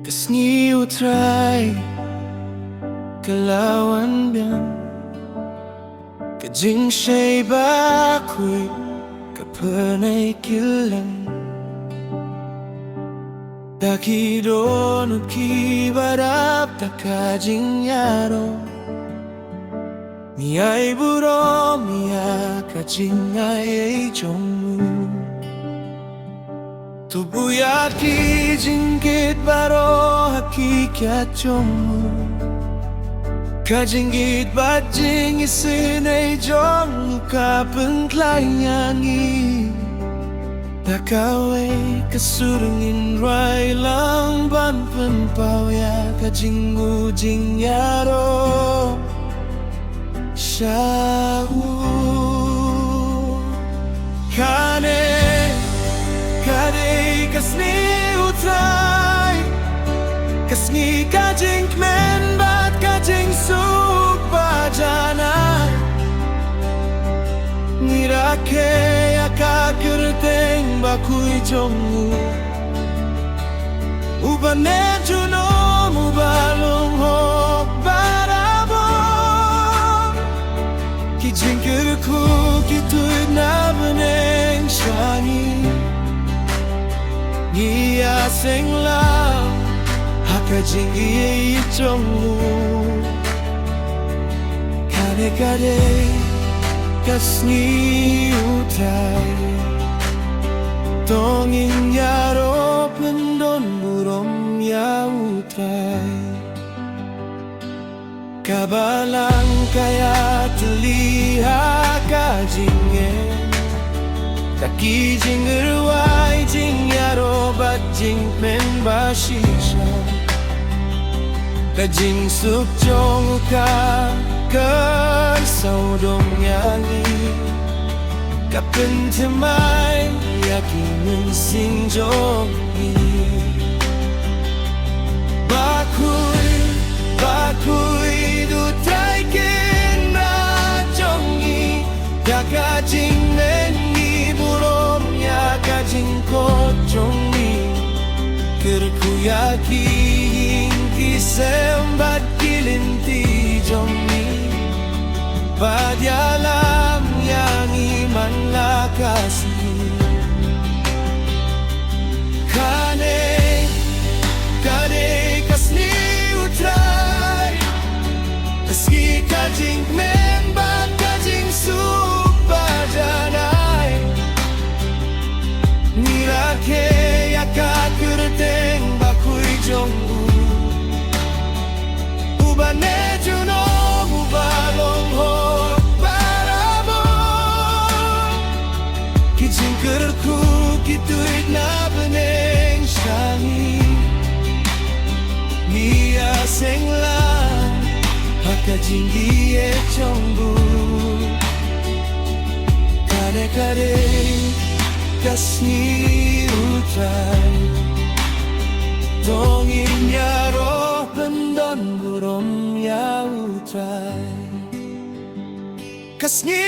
Kasni utrai kalawan biyan Kajing siya'y bakoy kapanay kilang Dakido no kibarap takajing yaro Miyay buro miya kajing ay jongmu Tubuya ki jingkit baro hakikat jongmu Kajingit bajing isin ay jong kapeng klayangi Takaway kasurungin rai lang ban penpau ya kajingu jing yaro Shahu Kane Kade kasni utrai Kasni kajing kmen bat kajing suk bajana Nirake akakurteng bakui jongmu Ubane juno mubalong ho barabo Kijingkerku kituid na beneng syangi Ngia senglam hakajingi jongmu Kade-kade kasni utai Tongin yaro pendon burom ya utai Kabalang kaya terlihat kajingen Taki jingerwai jing yaro bat jing men bashisha Kajing suk jong ka Kersau nyanyi Kapen temai Yakin sing jongi Bakui dutai kena jongi Ya kajing nengi burom Ya kajing kot jongi Kerku yakin kisembat kilinti jongi Padialam yang iman lakasi Kade kasni utrai Meski kajing membak kajing suk bajanai Nirake yakakurteng bakui jonggu Ubane juno mubalong ho Kijingkerku kituit na beneng syangi Mia senglang hakajinggi e chongbu Kade-kade kasni utai Tongin yaro pendon burom ya utai Kasni